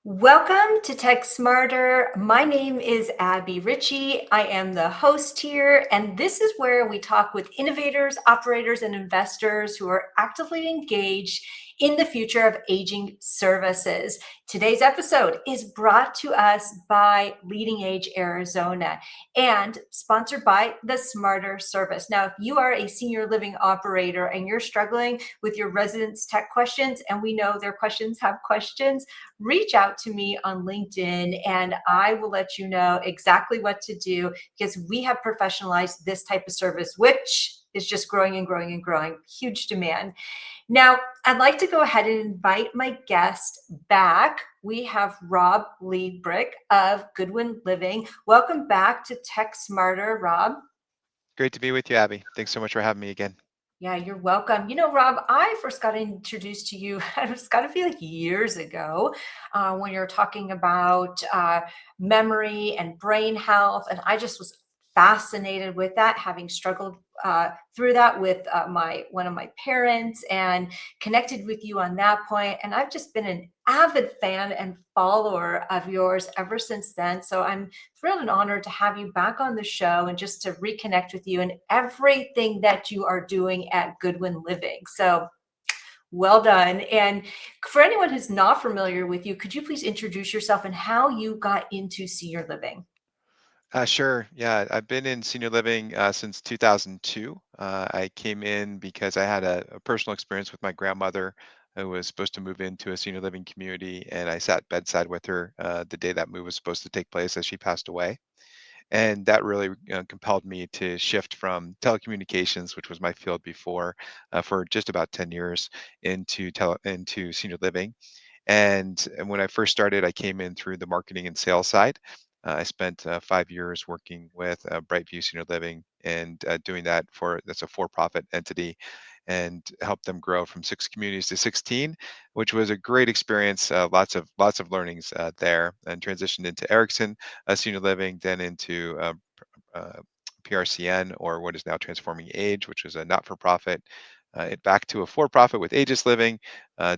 Welcome to Tech Smarter. My name is Abbie Richie. I am the host here, and this is where we talk with innovators, operators, and investors who are actively engaged in the future of aging services. Today's episode is brought to us by Leading Age Arizona and sponsored by the Smarter Service. Now, if you are a senior living operator and you're struggling with your residents' tech questions, and we know their questions have questions, reach out to me on LinkedIn and I will let you know exactly what to do because we have professionalized this type of service, which is just growing and growing and growing. Huge demand. Now, I'd like to go ahead and invite my guest back. We have Rob Liebreich of Goodwin Living. Welcome back to Tech Smarter, Rob. Great to be with you, Abby. Thanks so much for having me again. Yeah, you're welcome. Rob, I first got introduced to you, it's got to be like years ago, when you're talking about memory and brain health. And I just was fascinated with that, having struggled through that with one of my parents and connected with you on that point. And I've just been an avid fan and follower of yours ever since then. So I'm thrilled and honored to have you back on the show and just to reconnect with you and everything that you are doing at Goodwin Living. So well done. And for anyone who's not familiar with you, could you please introduce yourself and how you got into senior living? Sure. Yeah, I've been in senior living since 2002. I came in because I had a personal experience with my grandmother who was supposed to move into a senior living community, and I sat bedside with her the day that move was supposed to take place as she passed away. And that really compelled me to shift from telecommunications, which was my field before, for just about 10 years into senior living. And when I first started, I came in through the marketing and sales side. I spent 5 years working with Brightview Senior Living and doing that's a for-profit entity, and helped them grow from 6 communities to 16, which was a great experience. Lots of learnings there, and transitioned into Erickson Senior Living, then into PRCN, or what is now Transforming Age, which was a not-for-profit, it back to a for-profit with Aegis Living,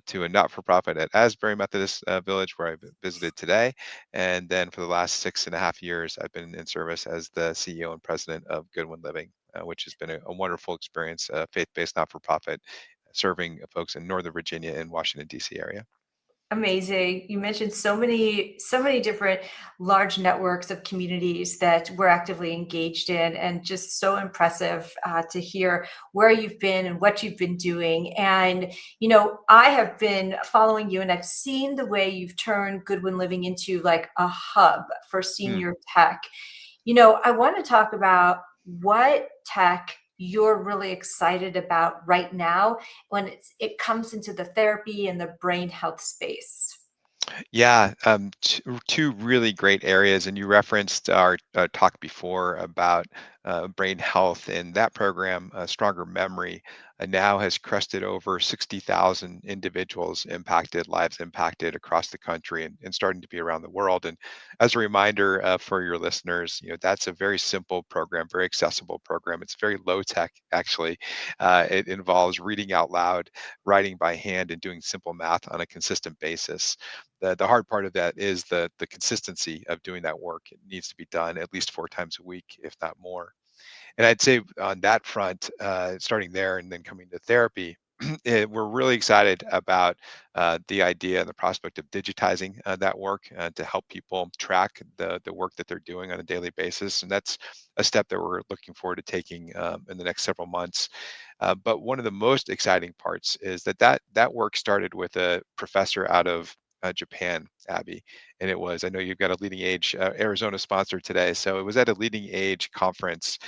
to a not-for-profit at Asbury Methodist Village, where I visited today. And then for the last 6.5 years, I've been in service as the CEO and president of Goodwin Living, which has been a wonderful experience, faith-based not-for-profit, serving folks in Northern Virginia and Washington, D.C. area. Amazing. You mentioned so many different large networks of communities that we're actively engaged in, and just so impressive to hear where you've been and what you've been doing. And, I have been following you and I've seen the way you've turned Goodwin Living into like a hub for Hmm. senior tech. I want to talk about what tech you're really excited about right now when it comes into the therapy and the brain health space. Yeah, two really great areas, and you referenced our talk before about brain health, and that program, StrongerMemory, now has crested over 60,000 individuals impacted, lives impacted across the country, and starting to be around the world. And as a reminder for your listeners, that's a very simple program, very accessible program. It's very low tech, actually. It involves reading out loud, writing by hand, and doing simple math on a consistent basis. The hard part of that is the consistency of doing that work. It needs to be done at least 4 times a week, if not more. And I'd say on that front, starting there and then coming to therapy, we're really excited about the idea and the prospect of digitizing that work to help people track the work that they're doing on a daily basis. And that's a step that we're looking forward to taking in the next several months. But one of the most exciting parts is that work started with a professor out of Japan, Abby, and I know you've got a Leading Age Arizona sponsor today, so it was at a Leading Age conference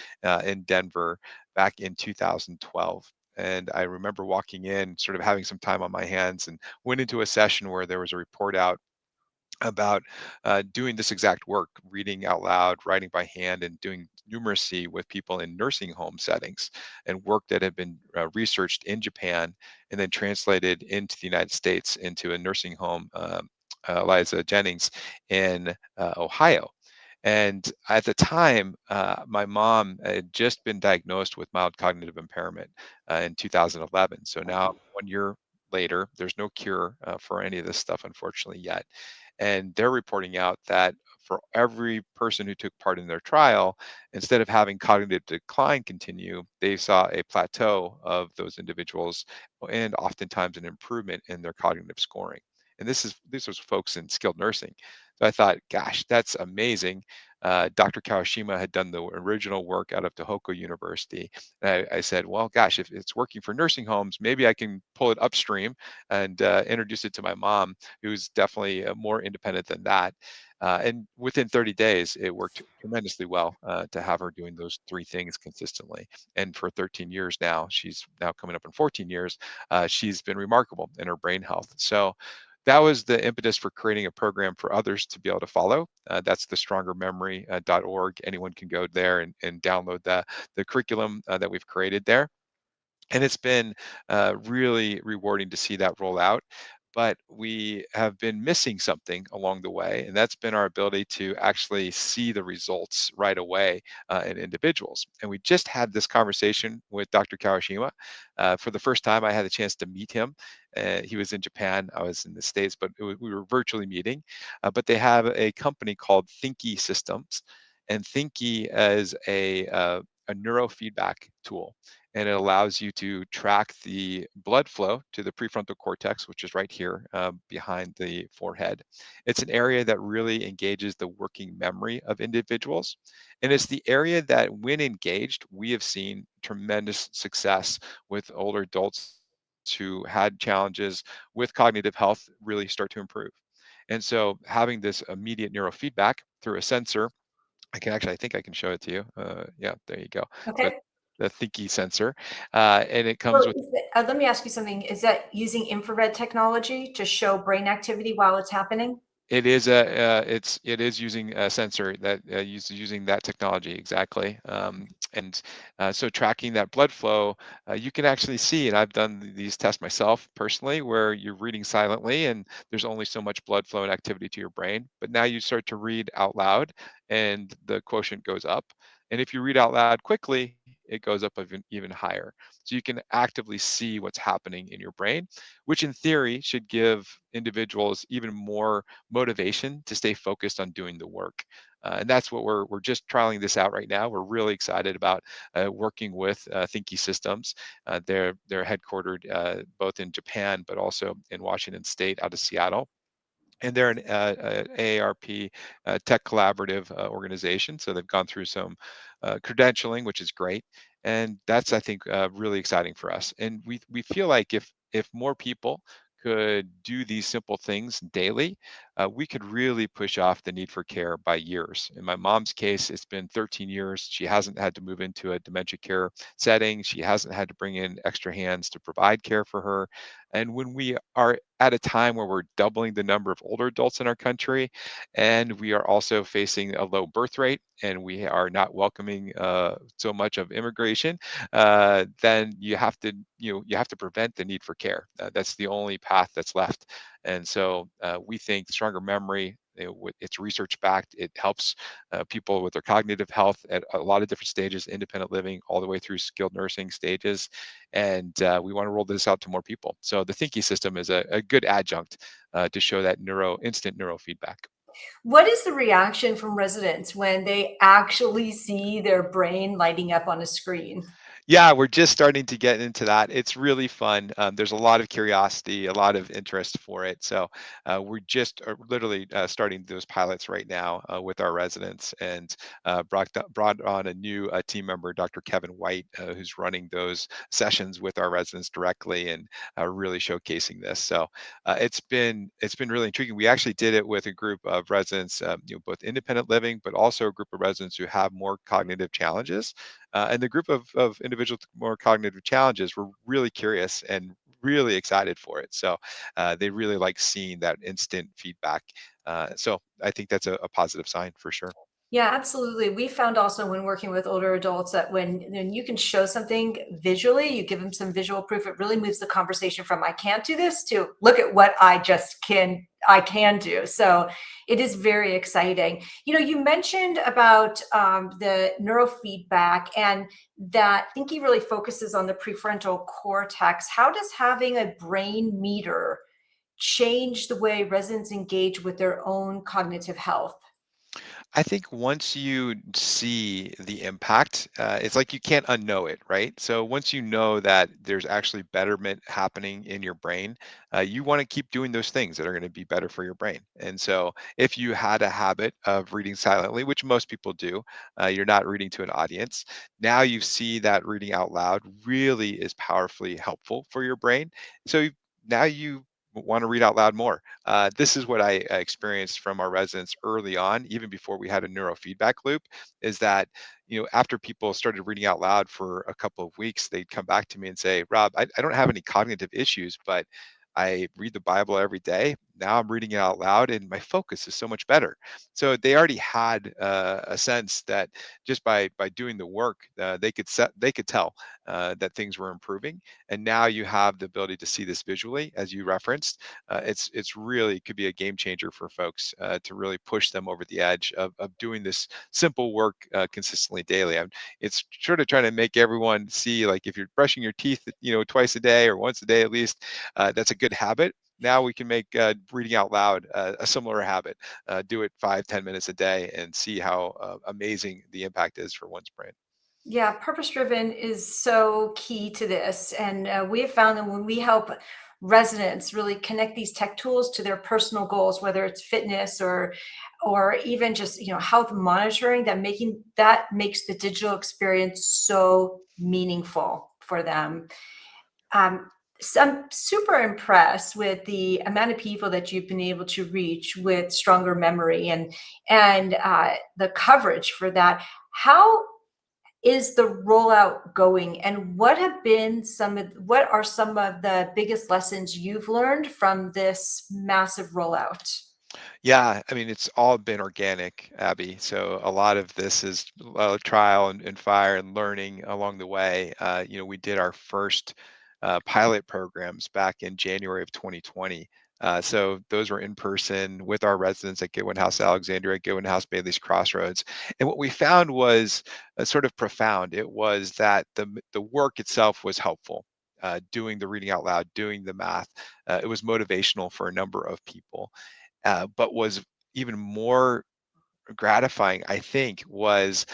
in Denver back in 2012. And I remember walking in, sort of having some time on my hands, and went into a session where there was a report out about doing this exact work, reading out loud, writing by hand, and doing numeracy with people in nursing home settings, and work that had been researched in Japan and then translated into the United States into a nursing home, Eliza Jennings in Ohio. And at the time, my mom had just been diagnosed with mild cognitive impairment in 2011. So now 1 year later. There's no cure for any of this stuff, unfortunately, yet. And they're reporting out that for every person who took part in their trial, instead of having cognitive decline continue, they saw a plateau of those individuals and oftentimes an improvement in their cognitive scoring. And these was folks in skilled nursing. So I thought, gosh, that's amazing. Dr. Kawashima had done the original work out of Tohoku University. And I said, well, gosh, if it's working for nursing homes, maybe I can pull it upstream and introduce it to my mom, who's definitely more independent than that. And within 30 days, it worked tremendously well to have her doing those three things consistently. And for 13 years now, she's now coming up in 14 years, she's been remarkable in her brain health. So that was the impetus for creating a program for others to be able to follow. That's the StrongerMemory.org. Anyone can go there and download the curriculum that we've created there. And it's been really rewarding to see that roll out. But we have been missing something along the way, and that's been our ability to actually see the results right away in individuals. And we just had this conversation with Dr. Kawashima. For the first time, I had the chance to meet him. He was in Japan, I was in the States, but we were virtually meeting. But they have a company called Thinkie Systems, and Thinkie is a neurofeedback tool, and it allows you to track the blood flow to the prefrontal cortex, which is right here behind the forehead. It's an area that really engages the working memory of individuals. And it's the area that, when engaged, we have seen tremendous success with older adults who had challenges with cognitive health really start to improve. And so having this immediate neurofeedback through a sensor, I think I can show it to you. Yeah, there you go. So Okay. the Thinky sensor, and it comes So with. let me ask you something. Is that using infrared technology to show brain activity while it's happening? It is using a sensor that using that technology exactly, and so tracking that blood flow, you can actually see, and I've done these tests myself personally, where you're reading silently and there's only so much blood flow and activity to your brain, but now you start to read out loud, and the quotient goes up, and if you read out loud quickly, it goes up even higher. So you can actively see what's happening in your brain, which in theory should give individuals even more motivation to stay focused on doing the work. And that's what we're just trialing this out right now. We're really excited about working with Thinky Systems. They're headquartered both in Japan, but also in Washington State, out of Seattle. And they're an AARP tech collaborative organization. So they've gone through some credentialing, which is great. And that's, I think, really exciting for us. And we feel like if more people could do these simple things daily, we could really push off the need for care by years. In my mom's case, it's been 13 years. She hasn't had to move into a dementia care setting. She hasn't had to bring in extra hands to provide care for her. And when we are at a time where we're doubling the number of older adults in our country, and we are also facing a low birth rate, and we are not welcoming so much of immigration, then you have to prevent the need for care. That's the only path that's left. And so we think Stronger Memory, it's research backed. It helps people with their cognitive health at a lot of different stages, independent living, all the way through skilled nursing stages. And we want to roll this out to more people. So the Thinky system is a good adjunct to show that instant neurofeedback. What is the reaction from residents when they actually see their brain lighting up on a screen? Yeah, we're just starting to get into that. It's really fun. There's a lot of curiosity, a lot of interest for it. So we're just literally starting those pilots right now with our residents, and brought on a new team member, Dr. Kevin White, who's running those sessions with our residents directly, and really showcasing this. So it's been really intriguing. We actually did it with a group of residents, both independent living, but also a group of residents who have more cognitive challenges. And the group of individuals with more cognitive challenges were really curious and really excited for it. So they really like seeing that instant feedback. So I think that's a positive sign for sure. Yeah, absolutely. We found also when working with older adults that when you can show something visually, you give them some visual proof, it really moves the conversation from I can't do this to look at what I can do. So it is very exciting. You mentioned about the neurofeedback and that Thinky really focuses on the prefrontal cortex. How does having a brain meter change the way residents engage with their own cognitive health? I think once you see the impact, it's like you can't unknow it, right? So once you know that there's actually betterment happening in your brain, you want to keep doing those things that are going to be better for your brain. And so if you had a habit of reading silently, which most people do, you're not reading to an audience. Now you see that reading out loud really is powerfully helpful for your brain. So now you want to read out loud more. This is what I experienced from our residents early on, even before we had a neurofeedback loop, is that, after people started reading out loud for a couple of weeks, they'd come back to me and say, Rob, I don't have any cognitive issues, but I read the Bible every day. Now I'm reading it out loud and my focus is so much better. So they already had a sense that just by doing the work, they could tell that things were improving. And now you have the ability to see this visually, as you referenced. It's really could be a game changer for folks to really push them over the edge of doing this simple work consistently daily. It's sort of trying to make everyone see, like, if you're brushing your teeth, twice a day or once a day at least, that's a good habit. Now we can make reading out loud a similar habit. Do it 5, 10 minutes a day and see how amazing the impact is for one's brain. Yeah, purpose driven is so key to this. And we have found that when we help residents really connect these tech tools to their personal goals, whether it's fitness or even just health monitoring, that makes the digital experience so meaningful for them. Um, so I'm super impressed with the amount of people that you've been able to reach with Stronger Memory and the coverage for that. How is the rollout going, and what are some of the biggest lessons you've learned from this massive rollout? Yeah, I mean, it's all been organic, Abby. So a lot of this is trial and fire and learning along the way. We did our first pilot programs back in January of 2020. So those were in person with our residents at Goodwin House Alexandria, Goodwin House Bailey's Crossroads. And what we found was sort of profound. It was that the work itself was helpful. Doing the reading out loud, doing the math, it was motivational for a number of people, but was even more gratifying, I think, was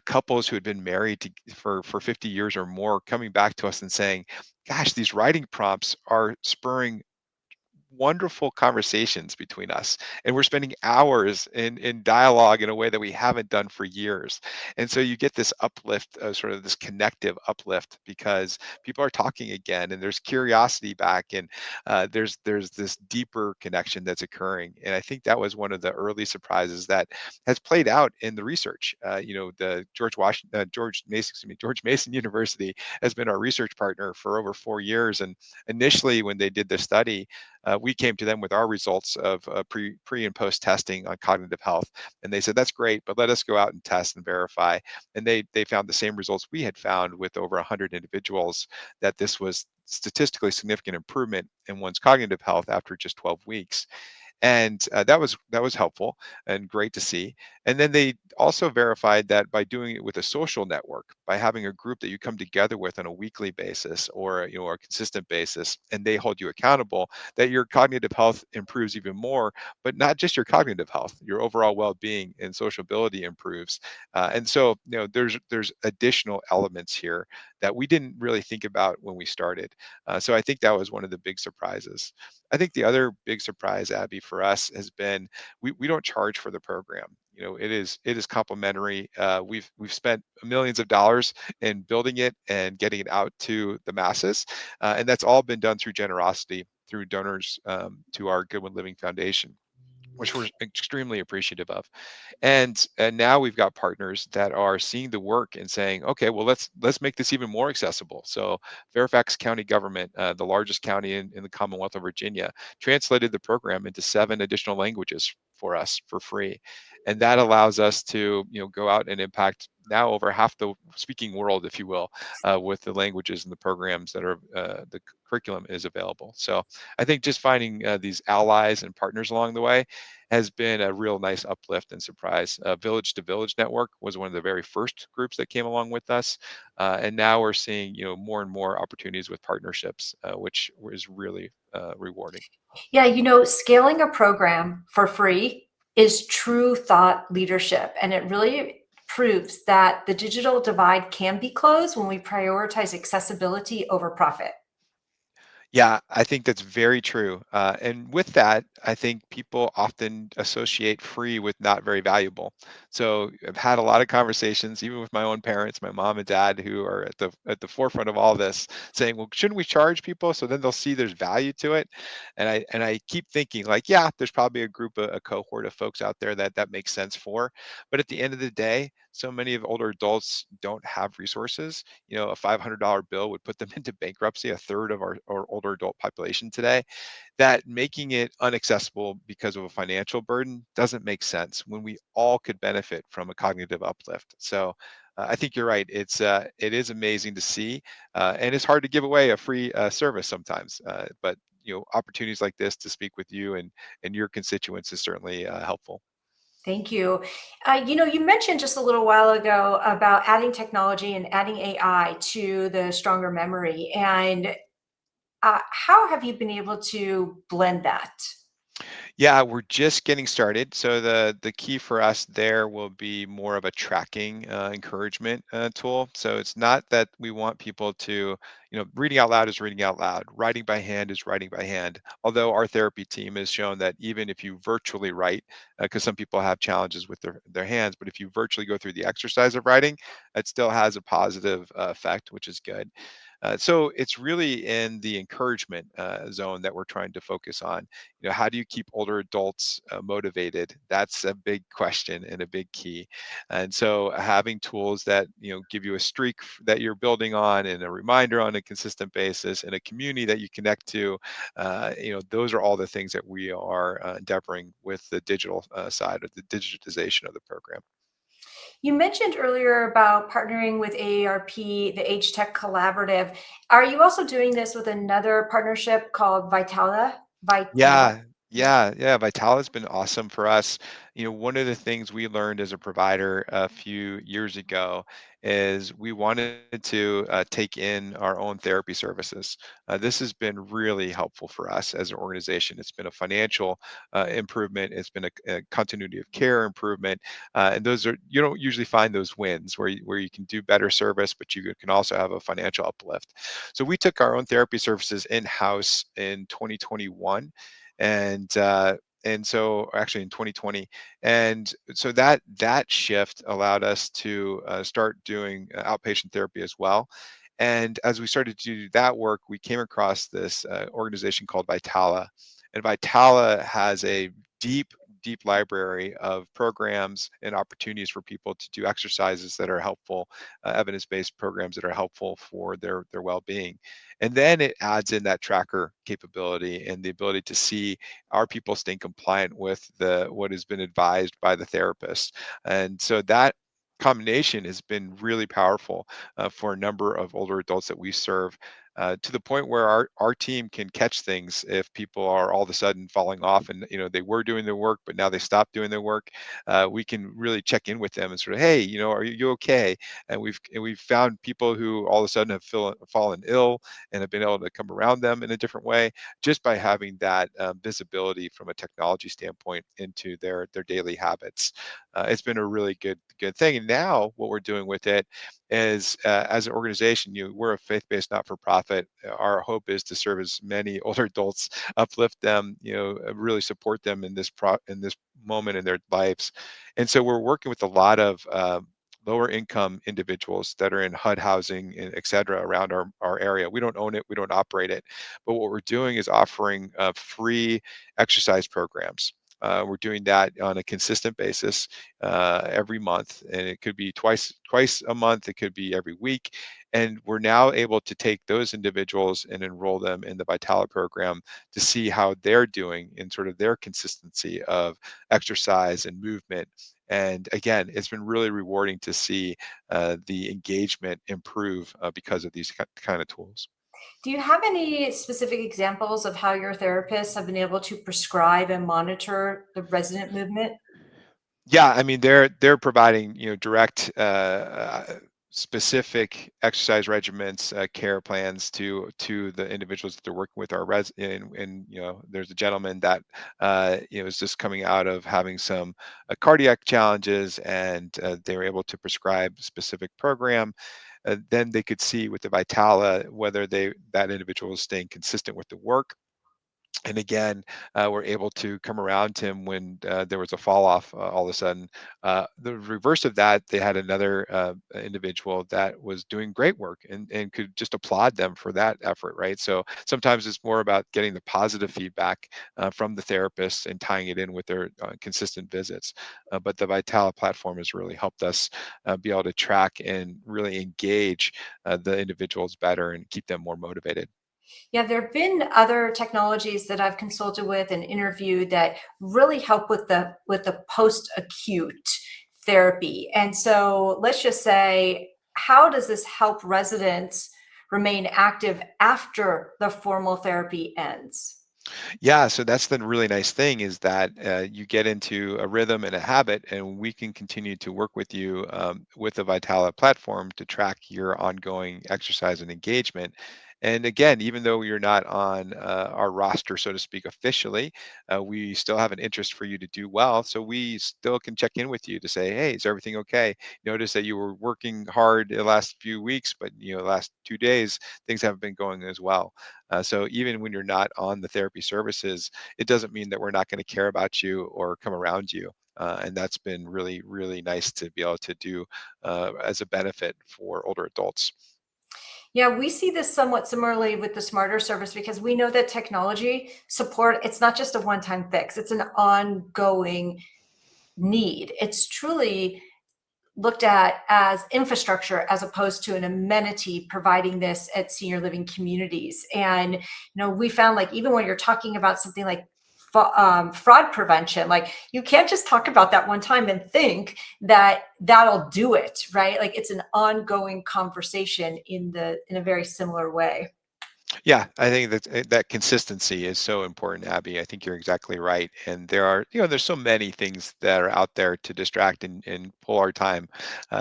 couples who had been married for 50 years or more coming back to us and saying, "Gosh, these writing prompts are spurring wonderful conversations between us, and we're spending hours in dialogue in a way that we haven't done for years." And so you get this uplift, sort of this connective uplift, because people are talking again and there's curiosity back, and there's this deeper connection that's occurring. And I think that was one of the early surprises that has played out in the research. The George Mason University has been our research partner for over 4 years, and initially when they did the study, we came to them with our results of pre and post testing on cognitive health, and they said, "That's great, but let us go out and test and verify." And they found the same results we had found with over 100 individuals, that this was statistically significant improvement in one's cognitive health after just 12 weeks. And that was helpful and great to see. And then they also verified that by doing it with a social network, by having a group that you come together with on a weekly basis, or a consistent basis, and they hold you accountable, that your cognitive health improves even more. But not just your cognitive health, your overall well-being and sociability improves. And so, there's additional elements here that we didn't really think about when we started. So I think that was one of the big surprises. I think the other big surprise, Abby, for us has been, we don't charge for the program. It is complimentary. We've spent millions of dollars in building it and getting it out to the masses, and that's all been done through generosity, through donors to our Goodwin Living Foundation, which we're extremely appreciative of. And now we've got partners that are seeing the work and saying, okay, well, let's make this even more accessible. So Fairfax County government, the largest county in the Commonwealth of Virginia, translated the program into 7 additional languages for us for free. And that allows us to, go out and impact now over half the speaking world, if you will, with the languages and the programs that are the curriculum is available. So I think just finding these allies and partners along the way has been a real nice uplift and surprise. Village to Village Network was one of the very first groups that came along with us, and now we're seeing more and more opportunities with partnerships, which is really rewarding. Yeah, scaling a program for free is true thought leadership. And it really proves that the digital divide can be closed when we prioritize accessibility over profit. Yeah, I think that's very true. And with that, I think people often associate free with not very valuable. So I've had a lot of conversations, even with my own parents, my mom and dad, who are at the forefront of all this, saying, "Well, shouldn't we charge people so then they'll see there's value to it?" And I keep thinking, like, yeah, there's probably a group, a cohort of folks out there that makes sense for. But at the end of the day, so many of older adults don't have resources. A $500 bill would put them into bankruptcy, a third of our older adult population today. That making it unaccessible because of a financial burden doesn't make sense when we all could benefit from a cognitive uplift. So I think you're right. It is amazing to see, and it's hard to give away a free service sometimes. But opportunities like this to speak with you and your constituents is certainly helpful. Thank you. You mentioned just a little while ago about adding technology and adding AI to the Stronger Memory. And how have you been able to blend that? Yeah, we're just getting started. So the key for us there will be more of a tracking encouragement tool. So it's not that we want people to, reading out loud is reading out loud, writing by hand is writing by hand. Although our therapy team has shown that even if you virtually write, because some people have challenges with their hands, but if you virtually go through the exercise of writing, it still has a positive effect, which is good. So it's really in the encouragement zone that we're trying to focus on. How do you keep older adults motivated? That's a big question and a big key. And so having tools that give you a streak that you're building on, and a reminder on a consistent basis, and a community that you connect to, those are all the things that we are endeavoring with the digital side of the digitization of the program. You mentioned earlier about partnering with AARP, the AgeTech Collaborative. Are you also doing this with another partnership called Vitala? Vitala. Yeah. Vitala's been awesome for us. One of the things we learned as a provider a few years ago is we wanted to take in our own therapy services. This has been really helpful for us as an organization. It's been a financial improvement. It's been a continuity of care improvement, and those are you don't usually find those wins where you can do better service, but you can also have a financial uplift. So we took our own therapy services in house in 2021, and so actually in 2020, and so that shift allowed us to start doing outpatient therapy as well. And as we started to do that work, we came across this organization called Vitala, and Vitala has a deep deep library of programs and opportunities for people to do exercises that are helpful, evidence-based programs that are helpful for their well-being. And then it adds in that tracker capability and the ability to see, are people staying compliant with the what has been advised by the therapist. And so that combination has been really powerful for a number of older adults that we serve, to the point where our team can catch things if people are all of a sudden falling off, and they were doing their work but now they stopped doing their work. We can really check in with them and sort of, hey, are you okay? And we've found people who all of a sudden have fallen ill and have been able to come around them in a different way, just by having that visibility from a technology standpoint into their daily habits. It's been a really good thing. And now what we're doing with it is, as an organization, we're a faith-based not-for-profit. Our hope is to serve as many older adults, uplift them, really support them in this moment in their lives. And so we're working with a lot of lower income individuals that are in HUD housing and et cetera around our area. We don't own it, we don't operate it, but what we're doing is offering free exercise programs. We're doing that on a consistent basis every month, and it could be twice a month. It could be every week, and we're now able to take those individuals and enroll them in the Vitala program to see how they're doing in sort of their consistency of exercise and movement. And again, it's been really rewarding to see the engagement improve because of these kind of tools. Do you have any specific examples of how your therapists have been able to prescribe and monitor the resident movement? Yeah, I mean they're providing direct specific exercise regimens, care plans to the individuals that they're working with. Our res and there's a gentleman that is just coming out of having some cardiac challenges, and they were able to prescribe a specific program. Then they could see with the Vitala whether that individual is staying consistent with the work. And again, we're able to come around to him when there was a fall off all of a sudden. The reverse of that, they had another individual that was doing great work, and could just applaud them for that effort, right? So sometimes it's more about getting the positive feedback from the therapist and tying it in with their consistent visits. But the Vitala platform has really helped us be able to track and really engage the individuals better and keep them more motivated. Yeah, there have been other technologies that I've consulted with and interviewed that really help with the post-acute therapy. And so let's just say, how does this help residents remain active after the formal therapy ends? Yeah, so that's the really nice thing is that you get into a rhythm and a habit, and we can continue to work with you with the Vitala platform to track your ongoing exercise and engagement. And again, even though you're not on our roster, so to speak, officially, we still have an interest for you to do well. So we still can check in with you to say, hey, is everything okay? Notice that you were working hard the last few weeks, but the last 2 days, things haven't been going as well. So even when you're not on the therapy services, it doesn't mean that we're not going to care about you or come around you. And that's been really, really nice to be able to do as a benefit for older adults. Yeah, we see this somewhat similarly with the smarter service because we know that technology support, it's not just a one-time fix, it's an ongoing need. It's truly looked at as infrastructure as opposed to an amenity providing this at senior living communities. And we found, like, even when you're talking about something like fraud prevention, like, you can't just talk about that one time and think that that'll do it, right? Like, it's an ongoing conversation in a very similar way. Yeah, I think that that consistency is so important, Abby. I think you're exactly right. And there's so many things that are out there to distract and pull our time.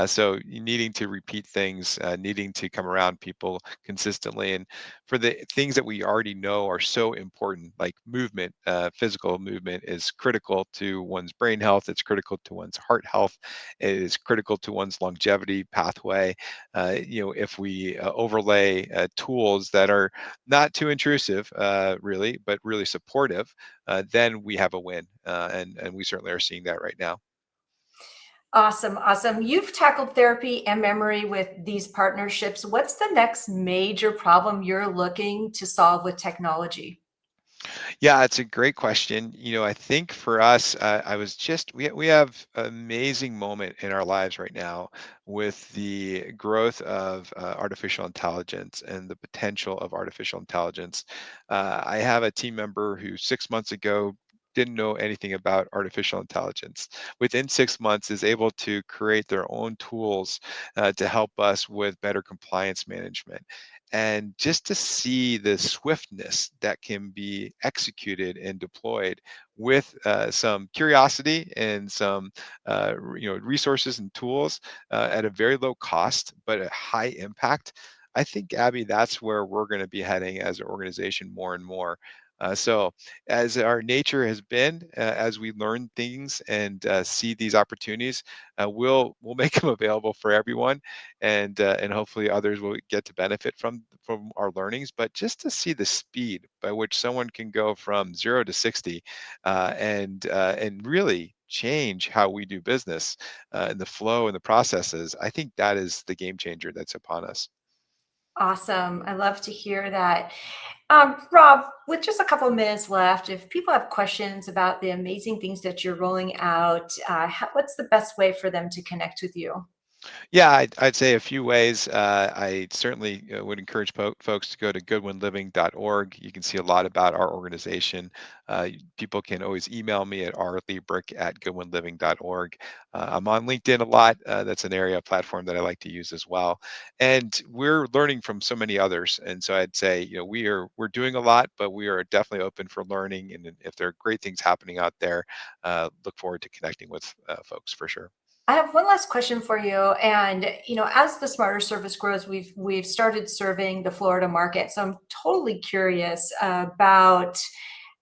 So you needing to repeat things, needing to come around people consistently, and for the things that we already know are so important, like movement, physical movement is critical to one's brain health. It's critical to one's heart health. It is critical to one's longevity pathway. If we overlay tools that are not too intrusive, really, but really supportive, then we have a win. And we certainly are seeing that right now. Awesome, awesome. You've tackled therapy and memory with these partnerships. What's the next major problem you're looking to solve with technology? Yeah, it's a great question. I think for us, I was just we have an amazing moment in our lives right now with the growth of artificial intelligence and the potential of artificial intelligence. I have a team member who 6 months ago didn't know anything about artificial intelligence. Within 6 months, is able to create their own tools to help us with better compliance management. And just to see the swiftness that can be executed and deployed with some curiosity and some resources and tools at a very low cost but a high impact. I think, Abby, that's where we're going to be heading as an organization more and more. So as our nature has been, as we learn things and see these opportunities, we'll make them available for everyone, and hopefully others will get to benefit from our learnings. But just to see the speed by which someone can go from 0 to 60, and really change how we do business, and the flow and the processes, I think that is the game changer that's upon us. Awesome. I love to hear that. Rob, with just a couple of minutes left, if people have questions about the amazing things that you're rolling out, what's the best way for them to connect with you? Yeah, I'd say a few ways. I certainly would encourage folks to go to goodwinliving.org. You can see a lot about our organization. People can always email me at rliebreich@goodwinliving.org. I'm on LinkedIn a lot. That's an area, platform that I like to use as well. And we're learning from so many others. And so I'd say, we're doing a lot, but we are definitely open for learning. And if there are great things happening out there, look forward to connecting with folks for sure. I have one last question for you. And as the Smarter Service grows, we've started serving the Florida market. So I'm totally curious about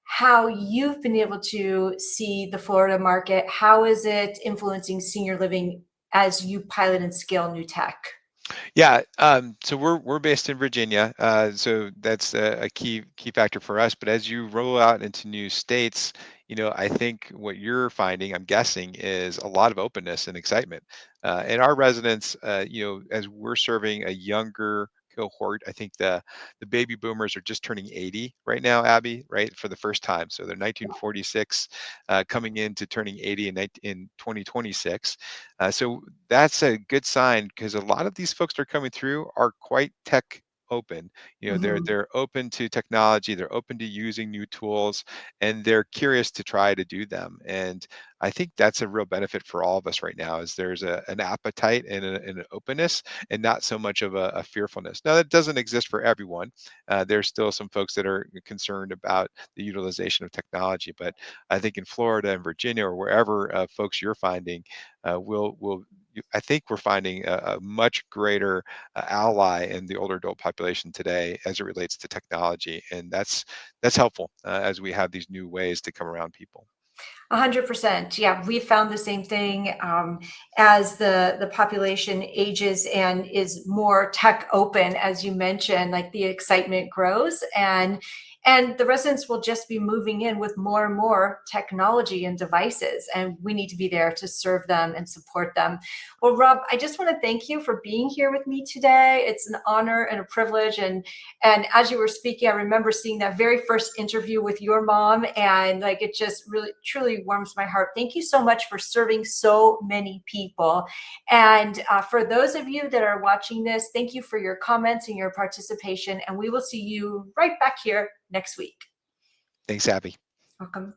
how you've been able to see the Florida market. How is it influencing senior living as you pilot and scale new tech? Yeah, so we're based in Virginia, so that's a key factor for us. But as you roll out into new states, I think what you're finding, I'm guessing, is a lot of openness and excitement. And our residents, as we're serving a younger cohort, I think the baby boomers are just turning 80 right now, Abby, right, for the first time. So they're 1946, coming into turning 80 in 2026. So that's a good sign because a lot of these folks that are coming through are quite tech open. Mhm. They're open to technology, they're open to using new tools, and they're curious to try to do them. And I think that's a real benefit for all of us right now is there's an appetite and an openness and not so much of a fearfulness. Now that doesn't exist for everyone. There's still some folks that are concerned about the utilization of technology, but I think in Florida and Virginia or wherever folks you're finding, I think we're finding a much greater ally in the older adult population today as it relates to technology, and that's helpful as we have these new ways to come around people. 100%. Yeah, we found the same thing as the population ages and is more tech open, as you mentioned. Like the excitement grows, and the residents will just be moving in with more and more technology and devices, and we need to be there to serve them and support them. Well, Rob, I just want to thank you for being here with me today. It's an honor and a privilege, and as you were speaking, I remember seeing that very first interview with your mom, and like it just really truly warms my heart. Thank you so much for serving so many people. And for those of you that are watching this, thank you for your comments and your participation. And we will see you right back here next week. Thanks, Abby. Welcome.